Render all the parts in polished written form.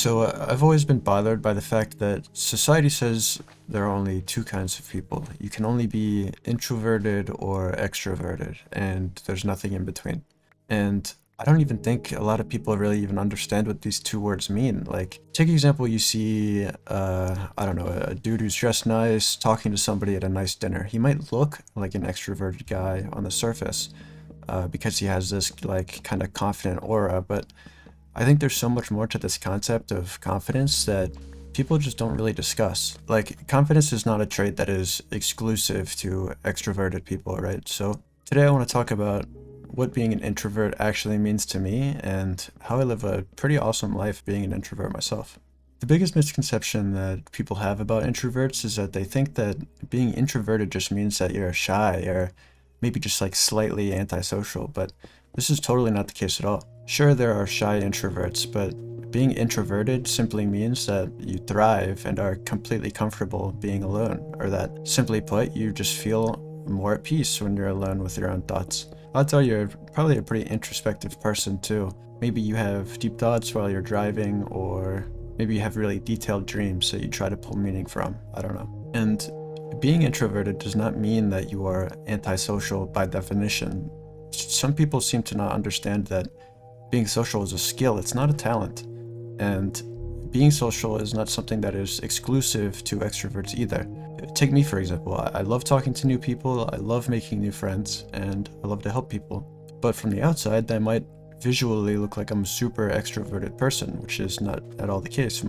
So I've always been bothered by the fact that society says there are only two kinds of people. You can only be introverted or extroverted, and there's nothing in between. And I don't even think a lot of people really even understand what these two words mean. Like, take example, you see, I don't know, a dude who's dressed nice talking to somebody at a nice dinner. He might look like an extroverted guy on the surface, because he has this like kind of confident aura, but I think there's so much more to this concept of confidence that people just don't really discuss. Like, confidence is not a trait that is exclusive to extroverted people, right? So today I want to talk about what being an introvert actually means to me and how I live a pretty awesome life being an introvert myself. The biggest misconception that people have about introverts is that they think that being introverted just means that you're shy or maybe just like slightly antisocial, but this is totally not the case at all. Sure, there are shy introverts, but being introverted simply means that you thrive and are completely comfortable being alone, or that, simply put, you just feel more at peace when you're alone with your own thoughts. Odds are you're probably a pretty introspective person too. Maybe you have deep thoughts while you're driving, or maybe you have really detailed dreams that you try to pull meaning from. I don't know. And being introverted does not mean that you are antisocial by definition. Some people seem to not understand that being social is a skill, it's not a talent. And being social is not something that is exclusive to extroverts either. Take me, for example. I love talking to new people, I love making new friends, and I love to help people. But from the outside, that might visually look like I'm a super extroverted person, which is not at all the case.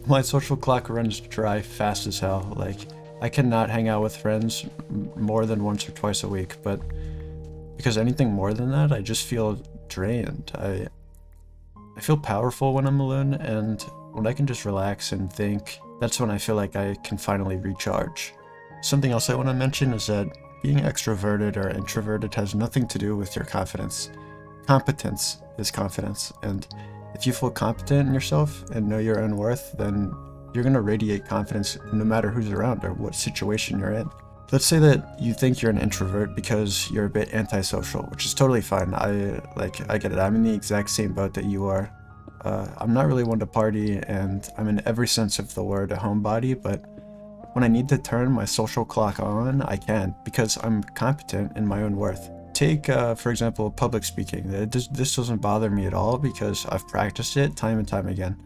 My social clock runs dry fast as hell. Like, I cannot hang out with friends more than once or twice a week, but because anything more than that, I just feel drained. I feel powerful when I'm alone, and when I can just relax and think, that's when I feel like I can finally recharge. Something else I want to mention is that being extroverted or introverted has nothing to do with your confidence. Competence is confidence, and if you feel competent in yourself and know your own worth, then you're going to radiate confidence no matter who's around or what situation you're in. Let's say that you think you're an introvert because you're a bit antisocial, which is totally fine. I get it. I'm in the exact same boat that you are. I'm not really one to party, and I'm in every sense of the word a homebody, but when I need to turn my social clock on, I can, because I'm competent in my own worth. Take, for example, public speaking. This doesn't bother me at all because I've practiced it time and time again.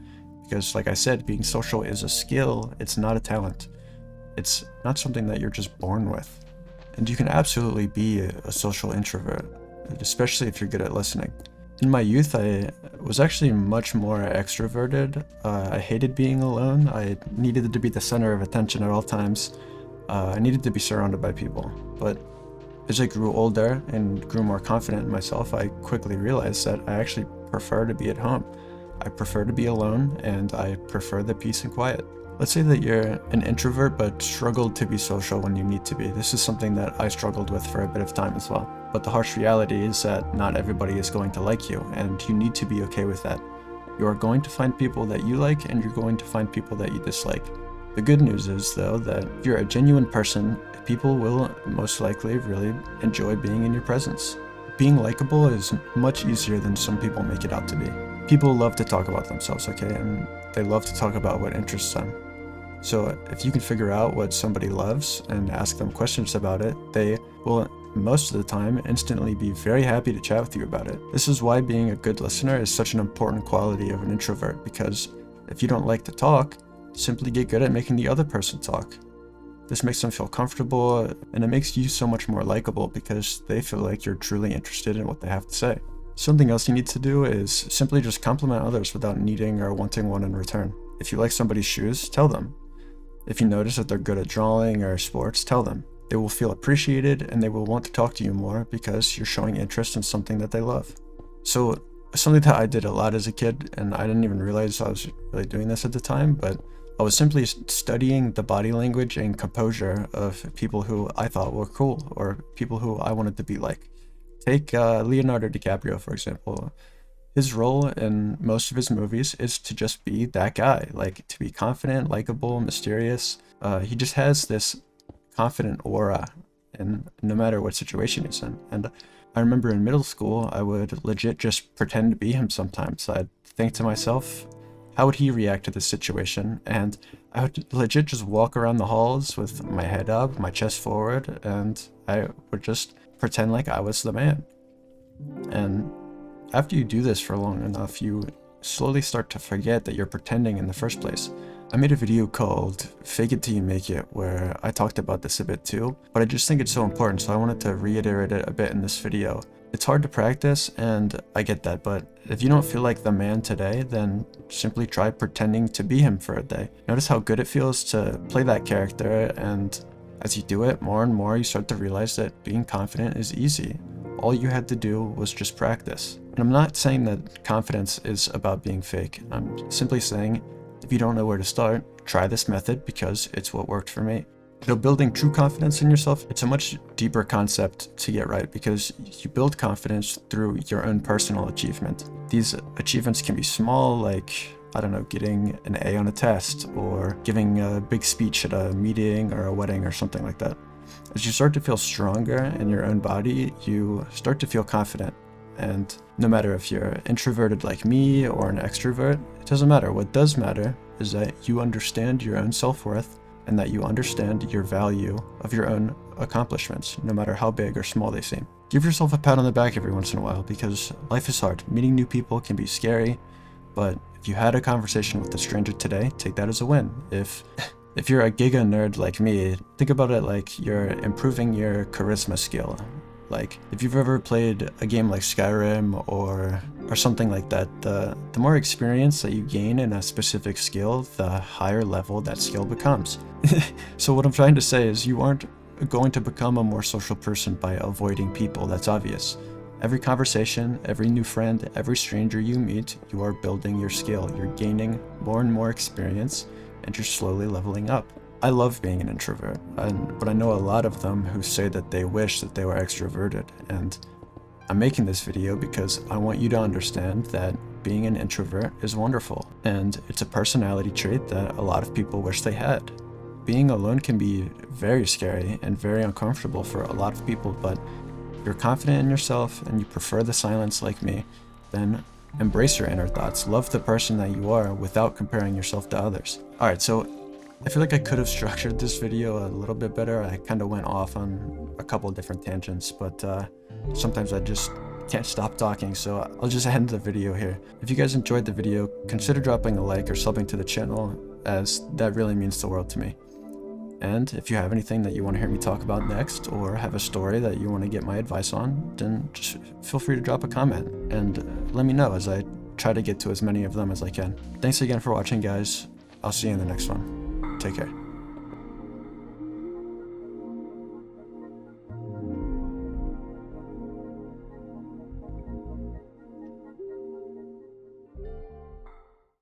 Because, like I said, being social is a skill, it's not a talent. It's not something that you're just born with. And you can absolutely be a social introvert, especially if you're good at listening. In my youth, I was actually much more extroverted. I hated being alone. I needed to be the center of attention at all times. I needed to be surrounded by people. But as I grew older and grew more confident in myself, I quickly realized that I actually prefer to be at home. I prefer to be alone, and I prefer the peace and quiet. Let's say that you're an introvert but struggled to be social when you need to be. This is something that I struggled with for a bit of time as well. But the harsh reality is that not everybody is going to like you, and you need to be okay with that. You are going to find people that you like, and you're going to find people that you dislike. The good news is, though, that if you're a genuine person, people will most likely really enjoy being in your presence. Being likable is much easier than some people make it out to be. People love to talk about themselves, okay? And they love to talk about what interests them. So if you can figure out what somebody loves and ask them questions about it, they will most of the time instantly be very happy to chat with you about it. This is why being a good listener is such an important quality of an introvert, because if you don't like to talk, simply get good at making the other person talk. This makes them feel comfortable, and it makes you so much more likable because they feel like you're truly interested in what they have to say. Something else you need to do is simply just compliment others without needing or wanting one in return. If you like somebody's shoes, tell them. If you notice that they're good at drawing or sports, tell them. They will feel appreciated, and they will want to talk to you more because you're showing interest in something that they love. So something that I did a lot as a kid, and I didn't even realize I was really doing this at the time, but I was simply studying the body language and composure of people who I thought were cool, or people who I wanted to be like. Take Leonardo DiCaprio, for example. His role in most of his movies is to just be that guy, like to be confident, likable, mysterious. He just has this confident aura, and no matter what situation he's in. And I remember in middle school, I would legit just pretend to be him sometimes. I'd think to myself, how would he react to this situation? And I would legit just walk around the halls with my head up, my chest forward, and I would just pretend like I was the man. And after you do this for long enough, you slowly start to forget that you're pretending in the first place. I made a video called Fake It Till You Make It where I talked about this a bit too, but I just think it's so important, so I wanted to reiterate it a bit in this video. It's hard to practice, and I get that, but if you don't feel like the man today, then simply try pretending to be him for a day. Notice how good it feels to play that character, and as you do it more and more, you start to realize that being confident is easy. All you had to do was just practice. And I'm not saying that confidence is about being fake. I'm simply saying, if you don't know where to start, try this method because it's what worked for me. You know, building true confidence in yourself, it's a much deeper concept to get right because you build confidence through your own personal achievement. These achievements can be small, like, I don't know, getting an A on a test or giving a big speech at a meeting or a wedding or something like that. As you start to feel stronger in your own body, you start to feel confident. And no matter if you're introverted like me or an extrovert, it doesn't matter. What does matter is that you understand your own self-worth and that you understand your value of your own accomplishments, no matter how big or small they seem. Give yourself a pat on the back every once in a while because life is hard. Meeting new people can be scary, but if you had a conversation with a stranger today, take that as a win. If you're a giga nerd like me, think about it like you're improving your charisma skill. Like, if you've ever played a game like Skyrim or something like that, the more experience that you gain in a specific skill, the higher level that skill becomes. So what I'm trying to say is you aren't going to become a more social person by avoiding people, that's obvious. Every conversation, every new friend, every stranger you meet, you are building your skill. You're gaining more and more experience, and you're slowly leveling up. I love being an introvert, but I know a lot of them who say that they wish that they were extroverted, and I'm making this video because I want you to understand that being an introvert is wonderful, and it's a personality trait that a lot of people wish they had. Being alone can be very scary and very uncomfortable for a lot of people, but if you're confident in yourself and you prefer the silence like me, then embrace your inner thoughts. Love the person that you are without comparing yourself to others. Alright, so I feel like I could have structured this video a little bit better. I kind of went off on a couple of different tangents, but sometimes I just can't stop talking, so I'll just end the video here. If you guys enjoyed the video, consider dropping a like or subbing to the channel, as that really means the world to me. And if you have anything that you want to hear me talk about next, or have a story that you want to get my advice on, then just feel free to drop a comment and let me know as I try to get to as many of them as I can. Thanks again for watching, guys. I'll see you in the next one. Take care.